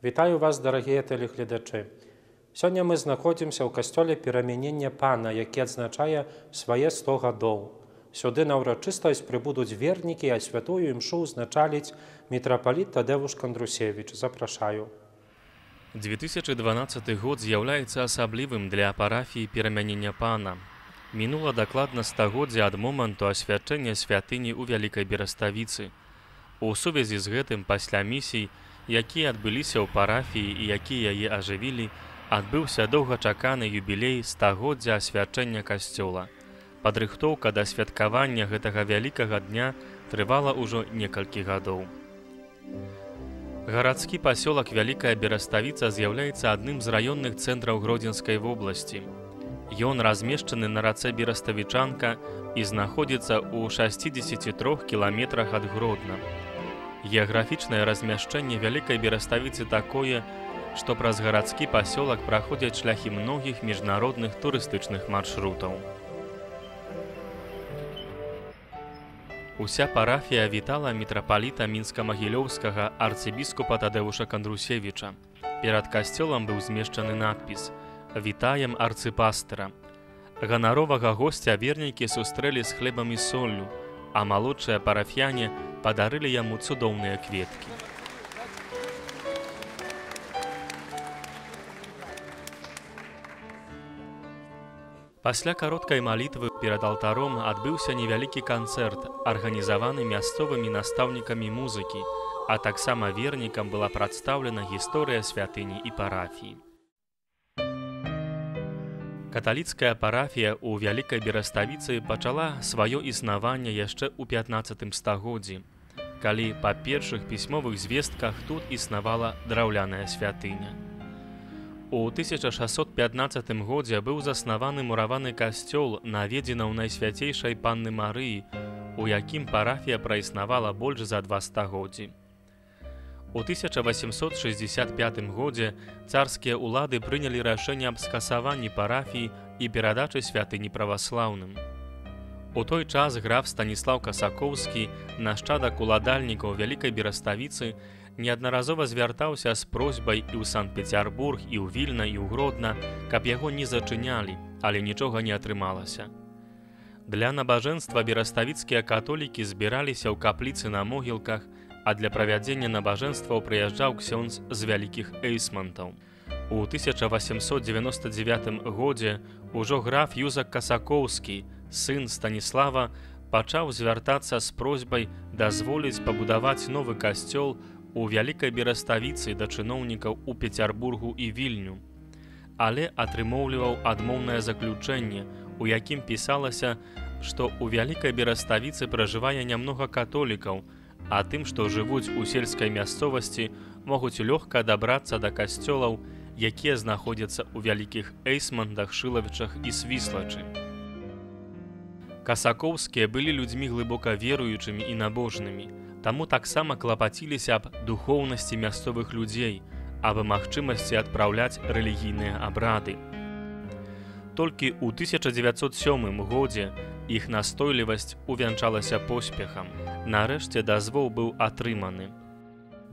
Вітаю вас, дарагія тэлегледачы. Сёння мы знаходзімся ў касцёле перамянення Пана, які адзначае свае 100 гадоў. Сюды на ўрачыстасць прыбудуць вернікі, а святую імшу ўзначаліць мітрапаліт Тадеуш Кандрусевіч. Запрашаю. 2012 год з'яўляецца асаблівым для парафіі перамянення Пана. Мінула дакладна стагоддзя ад моманту асвячэння святыні ў Вялікай Бераставіцы. У сувязі з гэтым пасля місій, якія адбыліся ў парафіі і якія яе ажывілі, адбыўся доўгачаканы юбілей стагоддзя асвячэння касцёла. Падрыхтоўка да святкавання гэтага вялікага дня трывала ўжо некалькі гадоў. Гарадскі пасёлак Вялікая Бераставіца з'яўляецца адным з раённых цэнтраў Гродзенскай вобласці. Ён размешчаны на рацэ Бераставічанка і знаходзіцца ў 63 кіламетрах ад Гродна. Геаграфічнае размяшчэнне Вялікай Бераставіцы такое, што праз гарадскі пасёлак праходзяць шляхі многіх міжнародных турыстычных маршрутаў. Уся парафія вітала мітрапаліта мінска-магілёўскага арцыбіскупа Тадеуша Кандрусевіча. Перад касцёлам быў змешчаны надпіс «Вітаем арцыпастыра». Ганаровага госця вернікі сустрэлі з хлебам і соллю, а малодшыя парафіяне падарылі яму цудоўныя кветкі. Пасля кароткай малітвы перад алтаром адбыўся невялікі канцэрт, арганізаваны мясцовымі настаўнікамі музыкі, а таксама вернікам была прадстаўлена гісторыя святыні і парафіі. Каталіцкая парафія ў Вялікай Бераставіцы пачала сваё існаванне яшчэ ў 15 стагоддзі, калі па першых пісьмовых звестках тут існавала драўляная святыня. У 1615 годзе быў заснаваны мураваны касцёл, наведзены ў Найсвяцейшай Панны Марыі, у якім парафія праіснавала больш за 2 стагоддзі. У 1865 годзе царскія ўлады прынялі рашэнне аб скасаванні парафіі і перадачы святыні праваслаўным. У той час граф Станіслаў Касакоўскі, нашчадак уладальнікаў Вялікай Бераставіцы, неаднаразова звяртаўся з просьбай і ў Санкт-Пецярбург, і ў Вільна, і ў Гродна, каб яго не зачынялі, але нічога не атрымалася. Для набажэнства бераставіцкія католікі збіраліся ў капліцы на могілках, а для правядзення набажэнстваў прыязджаў ксёндз з вялікіх эйсмантаў. У 1899 годзе ўжо граф Юзак Касакоўскі, сын Станіслава, пачаў звяртацца з просьбай дазволіць пабудаваць новы касцёл у Вялікай Бераставіцы да чыноўнікаў у Пецярбургу і Вільню, але атрымоўліваў адмоўнае заключэнне, у якім пісалася, што ў Вялікай Бераставіцы пражывае нямнога католікаў, а тым, што жывуць у сельскай мясцовасці, могуць лёгка дабрацца да касцёлаў, якія знаходзяцца ў вялікіх эйсмантах, Шылавічах і Свіслачы. Касакоўскія былі людзьмі глыбока веруючымі і набожнымі, таму таксама клапаціліся аб духоўнасці мясцовых людзей, аб магчымасці адпраўляць рэлігійныя абрады. Толькі ў 1907 годзе іх настойлівасць увянчалася поспехам. Нарэшце дазвол быў атрыманы.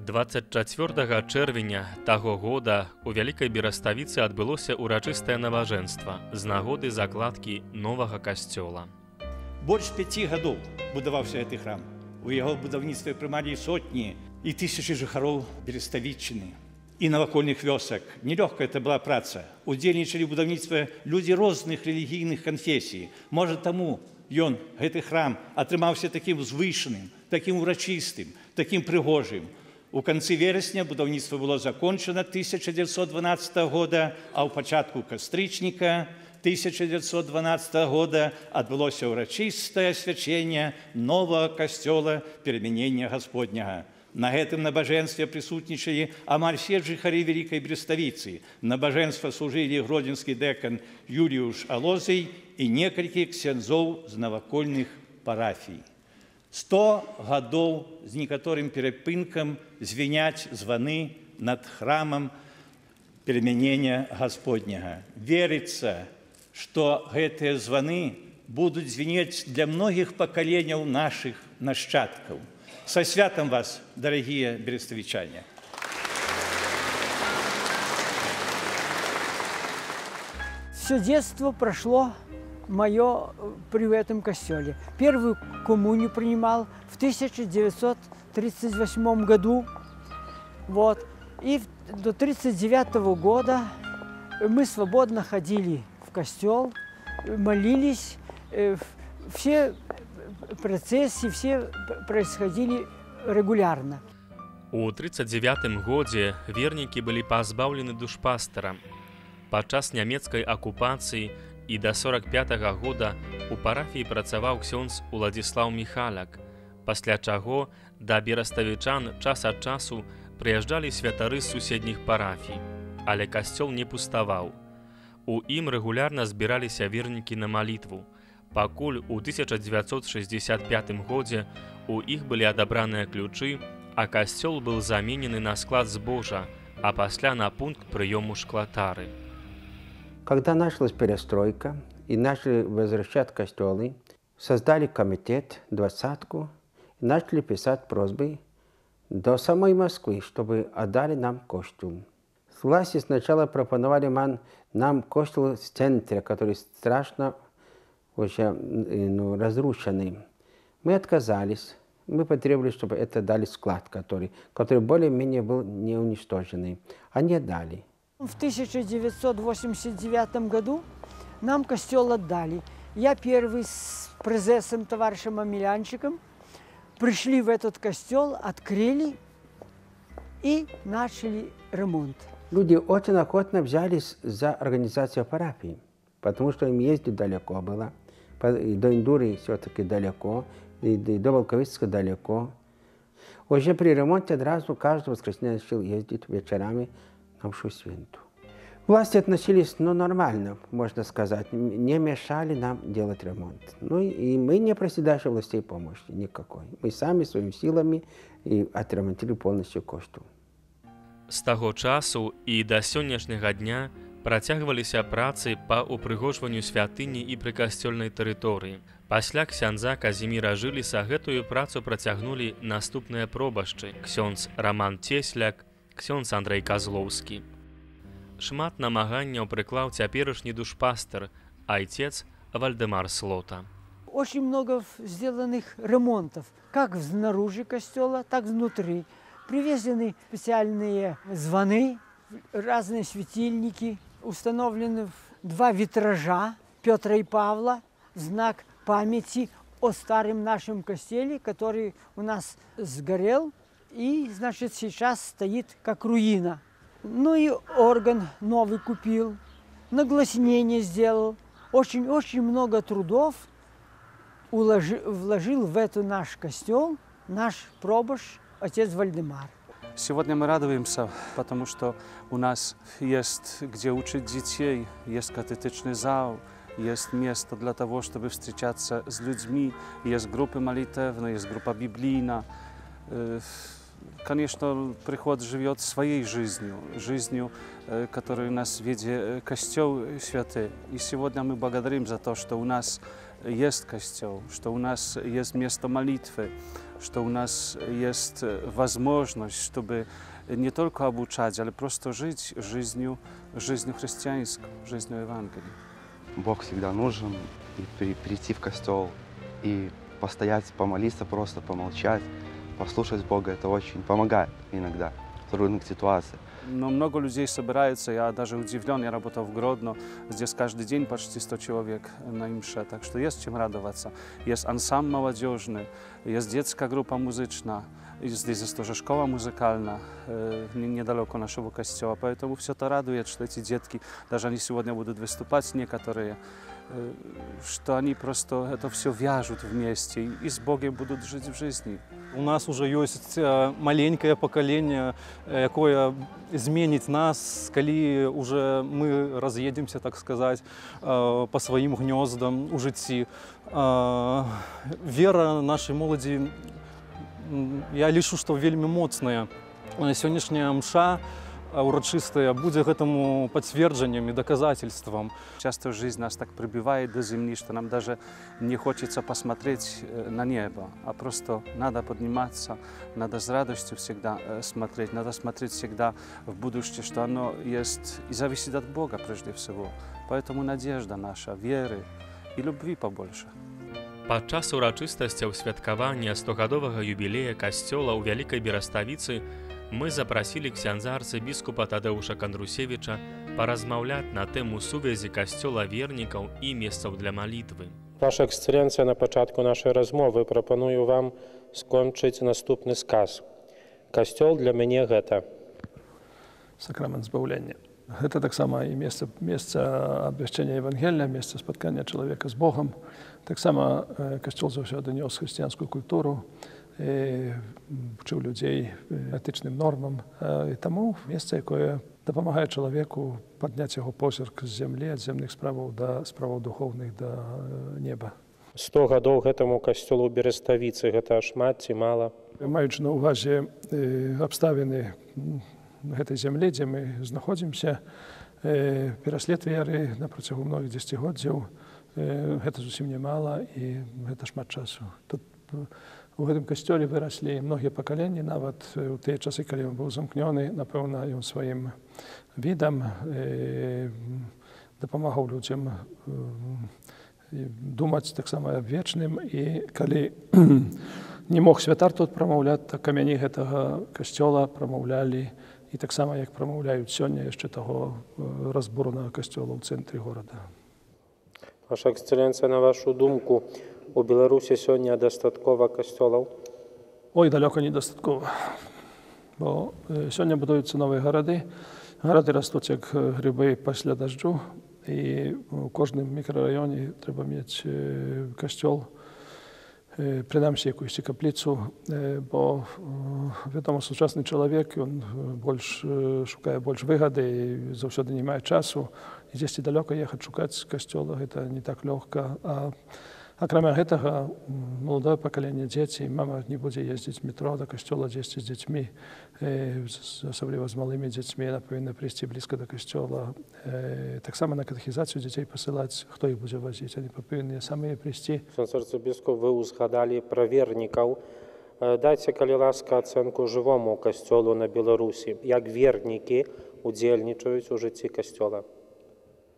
24 чэрвеня таго года у Вялікай Бераставіцы адбылося ўрачыстае набажэнства з нагоды закладкі новага касцёла. Больш 5 гадоў будаваўся гэты храм. У яго будаўніцтве прымалі сотні і тысячы жыхароў Бераставіччыны і навакольных вёсак. Нелёгкая это была праца. Удзельнічалі ў будаўніцтве людзі розных рэлігійных канфесій. Можа, таму ён, гэты храм, атрымаўся такім узвышаным, такім урачыстым, такім прыгожым. У канцы верасня будаўніцтва было закончана 1912 года, а ў пачатку кастрычніка 1912 года адбылося ўрачыстае асвячэнне новага касцёла перамянення Гасподняга. На гэтым набажэнстве прысутнічалі амаль все жыхары Вялікай Бераставіцы. Набажэнства служылі гродзенскі дэкан Юліуш Алозый і некалькі ксяндзоў з навакольных парафій. 100 гадоў з некаторым перапынкам звіняць званы над храмам перамянення Гасподняга. Верыцца, што гэтыя званы будуць звінець для многіх пакаленняў нашых нашчадкаў. Со святом вас, дорогие берестовичане! все детство прошло мое при этом костеле. Первую коммунию принимал в 1938 году. Вот. И до 1939 года мы свободно ходили в костел, молились. Все процессы, все происходили регулярно. У 1939 годзе вернікі былі пазбаўлены душпастара. Падчас нямецкай акупацыі і да 1945 года у парафіі працаваў ксёндз Уладзіслаў Міхаляк, пасля чаго да бераставічан час ад часу прыязджалі святары з суседніх парафій, але касцёл не пуставаў. У ім рэгулярна збіраліся вернікі на малітву, пакуль у 1965 годзе у іх былі адабраныя ключы, а касцёл быў заменены на склад збожа, а пасля на пункт прыёму шклатары. Когда началась перестройка и начали возвращать костелы, создали комитет, двадцатку, и начали писать просьбы до самой Москвы, чтобы отдали нам костел. Власти сначала пропоновали нам костел в центре, который страшно уже разрушенный. Мы отказались. Мы потребовали, чтобы это дали склад, который более-менее был не уничтоженный. Они дали. В 1989 году нам костел отдали. Я первый с презесом, товарищем Амелянчиком, пришли в этот костел, открыли и начали ремонт. Люди очень охотно взялись за организацию парафии, потому что им ездить далеко было. До Индуры все-таки далеко, и до Волковыска далеко. Уже при ремонте одразу каждое воскресенье начал ездить вечерами на мшу святую. Власти относились нормально, можно сказать, не мешали нам делать ремонт. И мы не просили даже властей помощи никакой. Мы сами своими силами и отремонтировали полностью костел. З таго часу і да сённяшняга дня працягваліся працы па упрыгожванню святыні і прыкасцёльнай тэрыторыі. Пасля ксяндза Казіміра Жыліса гэтую працу працягнулі наступныя пробашчы: ксёндз Раман Цесляк, ксёндз Андрэй Казлоўскі. Шмат намаганняў прыклаў цяперашні душпастар, айцец Вальдемар Слота. Очень много сделанных ремонтов, как снаружи костела, так и внутри. Привезены специальные звоны, разные светильники, установлены 2 витража Петра и Павла в знак памяти о старом нашем костеле, который у нас сгорел и, значит, сейчас стоит как руина. Ну и орган новый купил, нагласнение сделал. Очень много трудов вложил в этот наш костел наш пробаш отец Вальдемар. Сегодня мы радуемся, потому что у нас есть где учить детей, есть катехетичный зал, есть место для того, чтобы встречаться с людьми, есть группы молитвенные, есть группа библейная. Конечно, приход живет своей жизнью, которую у нас ведет Костел Святый. И сегодня мы благодарим за то, что у нас есть Костел, что у нас есть место молитвы, что у нас есть возможность, чтобы не только обучать, но просто жить жизнью христианской, жизнью Евангелия. Бог всегда нужен, и прийти в костел, и постоять, помолиться, просто помолчать, послушать Бога, это очень помогает иногда в трудных ситуациях. Но много людей собирается, я даже удивлен, я работал в Гродно, здесь каждый день почти 100 человек на имше, так что есть чем радоваться. Есть ансамбль молодежный, есть детская группа музычная, и здесь есть тоже школа музыкальная, недалеко нашего костела, поэтому все это радует, что эти детки, даже они сегодня будут выступать некоторые, что они просто это все вяжут вместе и с Богом будут жить в жизни. У нас уже есть маленькое поколение, якое зменить нас, коли уже мы разъедемся, так сказать, по своим гнездам у житті. Вера нашей молоді, я лічу, что вельми моцная. Сённяшняя мша урочистая будет этому подтверждением и доказательством. Часто жизнь нас так прибивает до земли, что нам даже не хочется посмотреть на небо, а просто надо подниматься, надо с радостью всегда смотреть, надо смотреть всегда в будущее, что оно есть и зависит от Бога прежде всего. Поэтому надежда наша, веры и любви побольше. Падчас урачыстасцяў святкавання 100гадовага юбілея касцёла ў Вялікай Бераставіцы мы запрасілі ксяндза арцыбіскупа Тадэуша Кандрусевіча паразмаўляць на тэму сувязі касцёла вернікаў і месцаў для малітвы. Ваша эксцэленцыя, на пачатку нашай размовы прапаную вам скончыць наступны сказ. Касцёл для мяне гэта сакрамент збаўлення. Гэта таксама і месца абвяшчэння Евангелія, месца спаткання чалавека з Богам. Таксама касцёл заўсёды нёс хрысціянскую культуру, вчыў людзей этычным нормам. І таму месца, якое дапамагае чалавеку падняць яго позірк з зямлі, ад зямных справаў да справаў духоўных да неба. 100 гадоў гэтаму касцёлу ў Бераставіцы, гэта шмат ці мала? Маючы на ўвазе абставіны гэтай зямлі, дзе мы знаходзімся, пераслед веры на працягу многіх дзесяцігоддзяў, гэта зусім немала і гэта шмат часу. Тут у гэтым касцёле выраслі многія пакаленні, нават у тыя часы, калі ён быў замкнёны, напэўна, ён сваім відам дапамагаў людзям думаць таксама аб вечным. І калі не мог святар тут прамаўляць, то камяні гэтага касцёла прамаўлялі і таксама, як прамаўляюць сёння яшчэ таго разбуранага касцёла ў цэнтры горада. Ваша эксцэленцыя, на вашу думку, у Беларусі сёння дастаткова касцёлаў? Ой, далёка недастаткова. Бо сёння будуюцца новыя гарады. Гарады растуць як грыбы пасля дажджу. І ў кожным мікрараёне трэба мець касцёл, прынамсі якусь капліцу, бо, вядома, сучасны чалавек, ён шукае больш выгады і заўсёды не мае часу. І дзесьці далёка ехаць шукаць касцёла, гэта не так лёгка. Акрамя гэтага, маладое пакаленне, дзеці, мама не будзе ездзіць метро да касцёла дзесьці з дзецьмі, асабліва з малымі дзецьмі, яна павінна прыйсці блізка да касцёла. Таксама на катэхізацыю дзяцей пасылаць, хто іх будзе вазіць, они павінны самыя прыйсці. Ксяндз арцыбіскуп, вы узгадалі пра вернікаў. Дайце, калі ласка, ацэнку жывому касцёлу на Беларусі. Як вернікі удзельнічаюць у жыцці касцёла?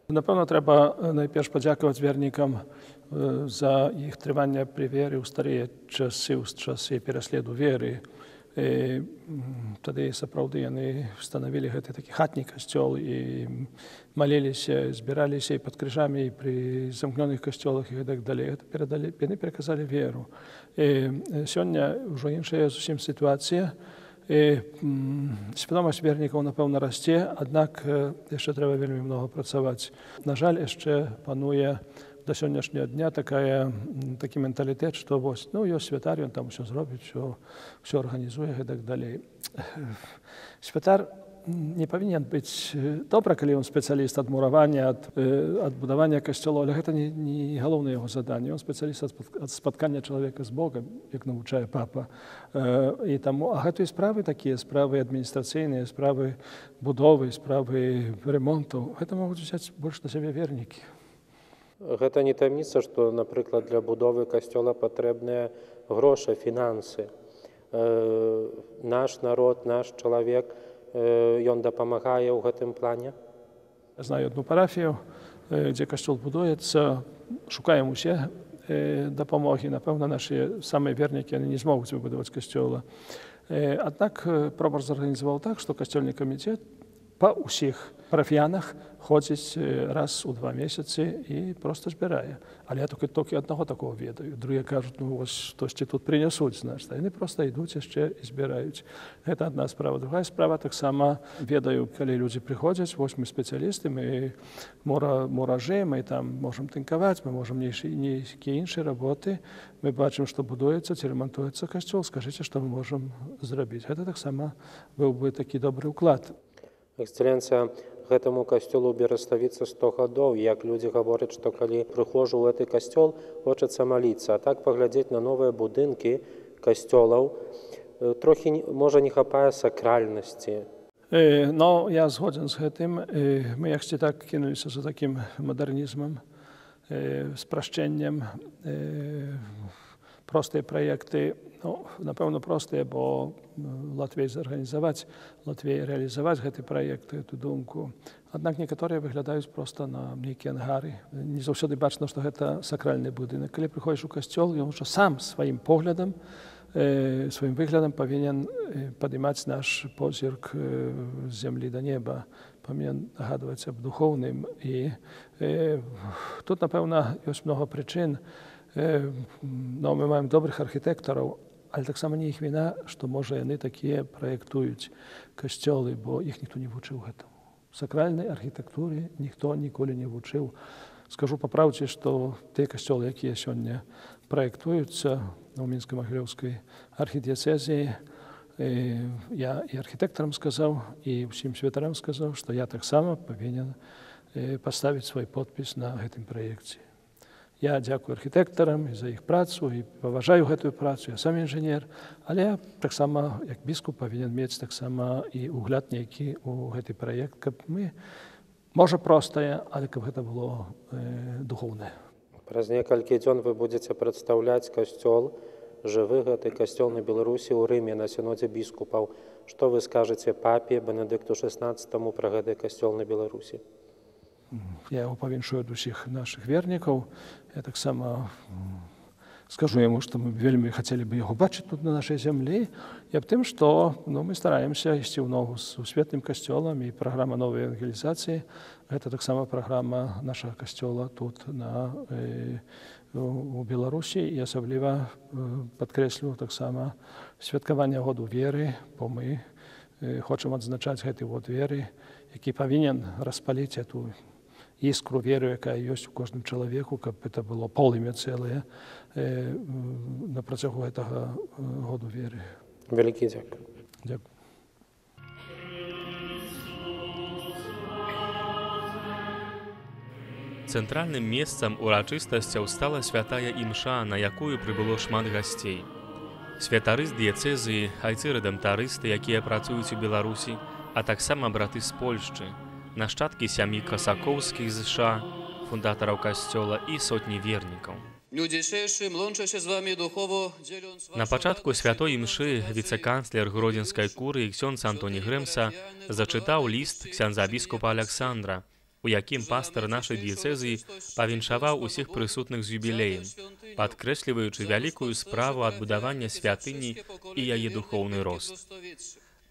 Напэўна, трэба найперш падзякаваць вернікам за іх трыванне пры веры ў старыя часы, ў часы пераследу веры. Тады сапраўды яны станавілі гэты такі хатні касцёл і маліліся, збіраліся і пад крыжамі, і пры замкнёных касцёлах і гэтак далей. Яны пераказалі веру. Сёння ўжо іншая зусім сітуацыя. Свядомасць вернікаў, напэўна, расце, аднак яшчэ трэба вельмі многа працаваць. На жаль, яшчэ пануе да сённяшняга дня такі менталітэт, што вось, ёсць святар, ён там усё зробіць, усё арганізуе і так далей. Святар не павінен быць добра, калі ён спецыяліст ад муравання, ад будавання касцёлаў, але гэта не галоўнае яго заданне. Ён спецыяліст ад спаткання чалавека з Богам, як навучае папа. І таму, а гэтыя справы, такія справы адміністрацыйныя, справы будовы, справы ремонту, гэта могуць узяць больш на сябе вернікі. Гэта не таямніца, што, напрыклад, для будовы касцёла патрэбныя грошы, фінансы. Наш народ, наш чалавек, ён дапамагае ў гэтым плане? Я знаю одну парафію, дзе касцёл будуецца, шукаем усе дапамогі. Напэўна, нашы самыя вернікі, яны не змогуць выбудаваць касцёла. Аднак пробар зарганізаваў так, што касцёльны камітэт па ўсіх парафіянах ходзіць раз у 2 месяцы і проста збірае. Але я толькі аднаго такого ведаю. Другія кажуць, вось штосьці тут прынясуць, значыць. Яны проста ідуць яшчэ і збіраюць. Гэта адна справа. Другая справа, таксама ведаю, калі людзі прыходзяць, вось мы спецыялісты, мы муражы, мы там можам тынкаваць, мы можам нейкія іншыя работы. Мы бачым, што будуецца ці рамантуецца касцёл, скажыце, што мы можам зрабіць. Гэта таксама быў бы такі добры ўклад. Эксцэленцыя, гэтаму касцёлу ў Бераставіцы 100 гадоў. Як людзі гавораць, што калі прыходжу ў гэты касцёл, хочацца маліцца. А так паглядзець на новыя будынкі касцёлаў, трохі, можа, не хапае сакральнасці. Я згодзен з гэтым. Мы яшчэ так кінуліся за такім мадэрнізмам, спрашчэннем, простыя праекты, напэўна, простыя, бо латвей зарганізаваць, латвей рэалізаваць гэты праект, гэту думку. Аднак некаторыя выглядаюць проста на нейкія ангары. Не заўсёды бачна, што гэта сакральны будынак. Калі прыходзіш у касцёл, ён ужо сам сваім поглядам, сваім выглядам павінен падымаць наш позірк з зямлі да неба, павінен нагадваць аб духоўным. І тут, напэўна, ёсць многа прычын. Мы маем добрых архітэктараў, але таксама не іх віна, што, можа, яны такія праектуюць касцёлы, бо іх ніхто не вучыў гэтаму. Сакральнай архітэктуры ніхто ніколі не вучыў. Скажу па праўдзе, што тыя касцёлы, якія сёння праектуюцца ў Мінска-Магілёўскай архідыяцэзіі, я і архітэктарам сказаў, і ўсім святарам сказаў, што я таксама павінен паставіць свой подпіс на гэтым праекце. Я дзякую архітэктарам за іх працу і паважаю гэтую працу, я сам інжынер, але таксама, як біскуп, павінен мець таксама і ўгляд нейкі ў гэты праект, каб мы, можа, простае, але каб гэта было духоўнае. Праз некалькі дзён вы будзеце прадстаўляць касцёл, жывы гэты касцёл на Беларусі ў Рыме на сінодзе біскупаў. Што вы скажаце папе Бенедыкту XVI пра гэты касцёл на Беларусі? Я яго павіншую ад усіх нашых вернікаў. Я таксама скажу яму, што мы вельмі хацелі бы яго бачыць тут на нашай зямлі, і аб тым, што мы стараемся ісці ў ногу з сусветным касцёлам, і праграма новай евангелізацыі – гэта таксама праграма нашага касцёла тут у Беларусі, і асабліва падкрэслю таксама святкаванне году веры, бо мы хочам адзначаць гэты год веры, які павінен распаліць эту іскру веры, якая ёсць у кожным чалавеку, каб это было полымя цэлае на працягу гэтага году веры. Вялікі дзякуй. Дзякуй. Цэнтральным месцам урачыстасцяў стала святая імша, на якую прыбыло шмат гасцей. Святары з дыяцэзіі, айцы-рэдэмтарысты, якія працуюць у Беларусі, а таксама браты з Польшчы, нашчадкі сям'і Касакоўскіх з США, фундатараў касцёла і сотні вернікаў. На пачатку святой імшы віцэ-канцлер гродзенскай курыі ксёндз Антоні Грэмса зачытаў ліст ксяндза біскупа Аляксандра, у якім пастар нашай дыяцэзіі павіншаваў усіх прысутных з юбілеем, падкрэсліваючы вялікую справу адбудавання святыні і яе духоўны рост.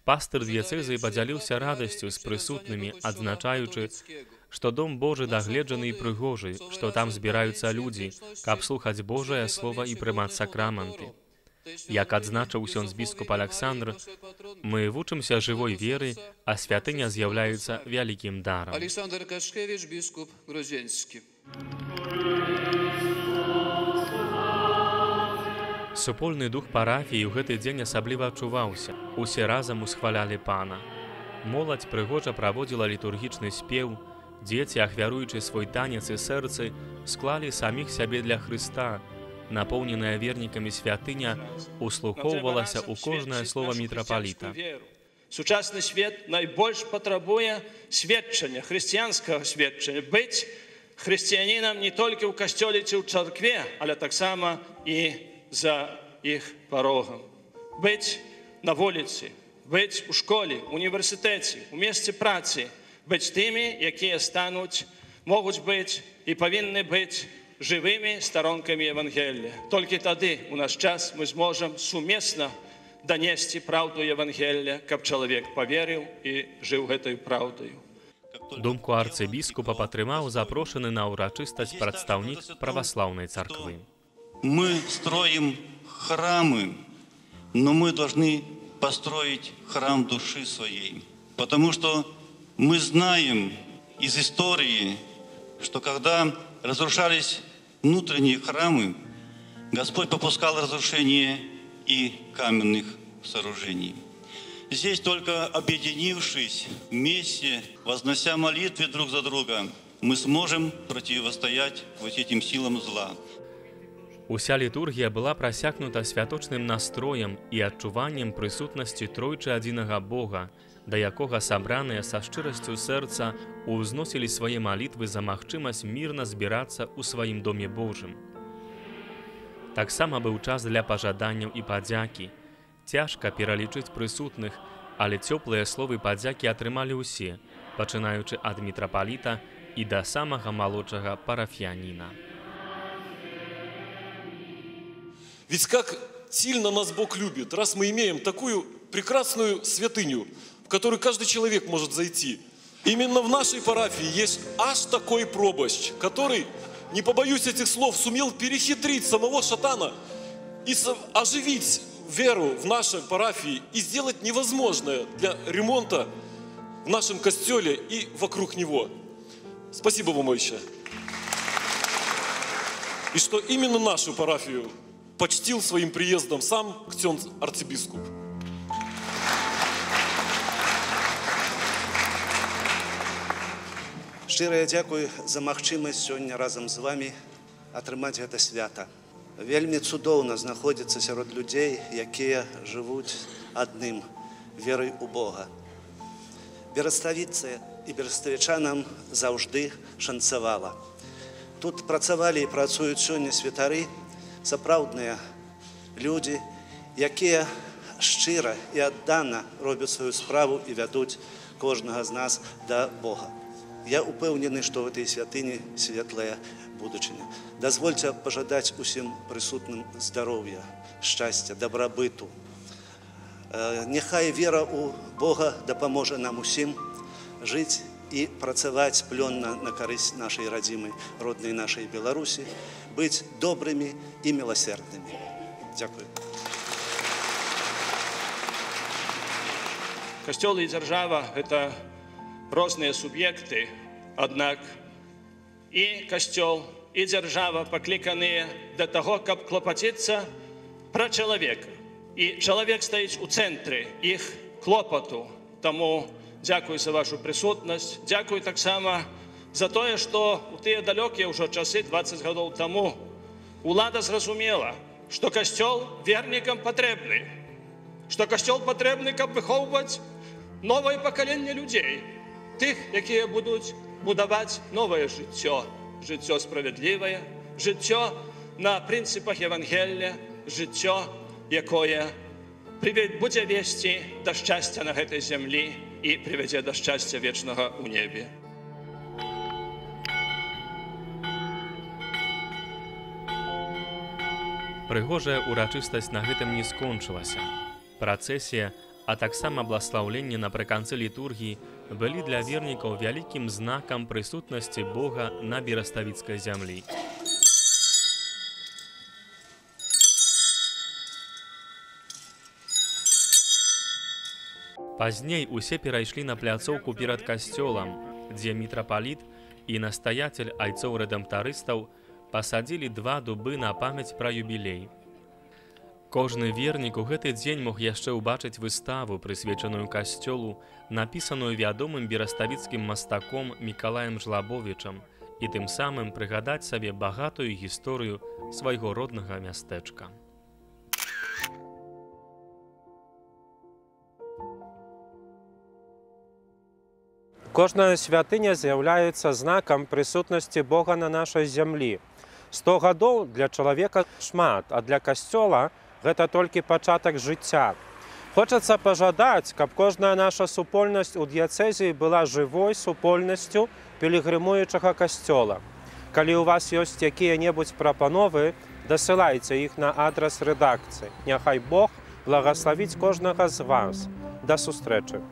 Пастар дыяцэзіі падзяліўся радасцю з прысутнымі, адзначаючы, што дом Божы дагледжаны і прыгожы, што там збіраюцца людзі, каб слухаць Божае слова і прымаць сакраманты. Як адзначыў ксёндз біскуп Аляксандр, мы вучымся жывой веры, а святыня з'яўляецца вялікім дарам. Александр Кашкевич, біскуп Гродзенскі. Супольны дух парафіі ў гэты дзень асабліва адчуваўся. Усе разам усхвалялі Пана. Моладзь прыгожа праводзіла літургічны спеў, дзеці, ахвяруючы свой танец і сэрцы, склалі саміх сябе для Хрыста. Напоўненая вернікамі святыня услухоўвалася ў кожнае слова мітрапаліта. Сучасны свет найбольш патрабуе сведчання, хрысціянскага сведчання. Быць хрысціянінам не толькі ў касцёле ці ў царкве, але таксама і за іх парогам. Быць на вуліцы, быць у школе, універсітэце, у месцы працы, быць тымі, якія могуць быць і павінны быць жывымі старонкамі Евангелія. Толькі тады у наш час мы зможам сумесна данесці праўду Евангелія, каб чалавек паверыў і жыў гэтай праўдаю. Думку арцыбіскупа падтрымаў запрошаны на ўрачыстасць прадстаўнік праваслаўнай царквы. Мы строим храмы, но мы должны построить храм души своей. Потому что мы знаем из истории, что когда разрушались внутренние храмы, Господь попускал разрушение и каменных сооружений. Здесь только объединившись вместе, вознося молитвы друг за друга, мы сможем противостоять вот этим силам зла. Уся літургія была прасякнута святочным настроем і адчуваннем прысутнасці тройчы адзінага Бога, да якога сабраныя са шчырасцю сэрца узносілі свае малітвы за магчымасць мірна збірацца ў сваім доме Божым. Таксама быў час для пажаданняў і падзякі. Цяжка пералічыць прысутных, але цёплыя словы падзякі атрымалі ўсе, пачынаючы ад мітрапаліта і да самага малодшага парафіяніна. Ведь как сильно нас Бог любит, раз мы имеем такую прекрасную святыню, в которую каждый человек может зайти. Именно в нашей парафии есть аж такой пробощ, который, не побоюсь этих слов, сумел перехитрить самого шатана и оживить веру в нашей парафии и сделать невозможное для ремонта в нашем костеле и вокруг него. Спасибо вам еще. И что именно нашу парафию почтил своим приездом сам ксьондз арцебіскуп. Шчырая дзякуй за магчымасць сёння разам з вами атрымаць гэта свята. Вельмі цудоўна знаходзіцца сярод людзей, якія жывуць адным верай у Бога. Бераставіцы і бераставічанам заўжды шанцавала. Тут працавалі і працуюць сёння святары, сапраўдныя людзі, якія шчыра і аддана робяць сваю справу і вядуць кожнага з нас да Бога. Я упэўнены, што в этой святыні светлая будучыня. Дазвольце пажадаць усім прысутным здароўя, шчасця, дабрабыту. Няхай вера ў Бога дапаможа нам усім жыць і працаваць плённа на карысць нашай радзімай, роднай нашай Беларусі, быць добрымі і міласерднымі. Дзякуй. Касцёл і дзяржава – гэта розныя суб'екты, аднак і касцёл, і дзяржава пакліканыя да таго, каб клапаціцца пра чалавека. І чалавек стаіць у цэнтры іх клопату. Таму дзякуй за вашу прысутнасць, дзякуй таксама за тое, што ў тыя далёкія ўжо часы 20 гадоў таму улада зразумела, што касцёл вернікам патрэбны, што касцёл патрэбны, каб выхоўваць новае пакаленне людзей, тых, якія будуць будаваць новае жыццё, жыццё справядлівае, жыццё на прынцыпах Евангелля, жыццё, якое будзе весці да шчасця на гэтай зямлі і прывядзе да шчасця вечнага ў небе. Прыгожая урачыстасць на гэтым не скончылася. Працэсія, а таксама бласлаўленне напрыканцы літургіі былі для вернікаў вялікім знакам прысутнасці Бога на бераставіцкай зямлі. Пазней усе перайшлі на пляцоўку перад касцёлам, дзе мітрапаліт і настаяцель айцоў-рэдэмптарыстаў пасадзілі 2 дубы на памяць пра юбілей. Кожны вернік у гэты дзень мог яшчэ ўбачыць выставу, прысвечаную касцёлу, напісаную вядомым бераставіцкім мастаком Мікалаем Жлабовічам, і тым самым прыгадаць сабе багатую гісторыю свайго роднага мястэчка. Кожная святыня з'яўляецца знакам прысутнасці Бога на нашай зямлі. 100 гадоў для чалавека шмат, а для касцёла гэта толькі пачатак жыцця. Хочацца пажадаць, каб кожная наша супольнасць у дыяцэзіі была жывой супольнасцю пілігрымуючага касцёла. Калі ў вас ёсць якія-небудзь прапановы, дасылайце іх на адрас рэдакцыі. Няхай Бог благаславіць кожнага з вас. Да сустрэчы!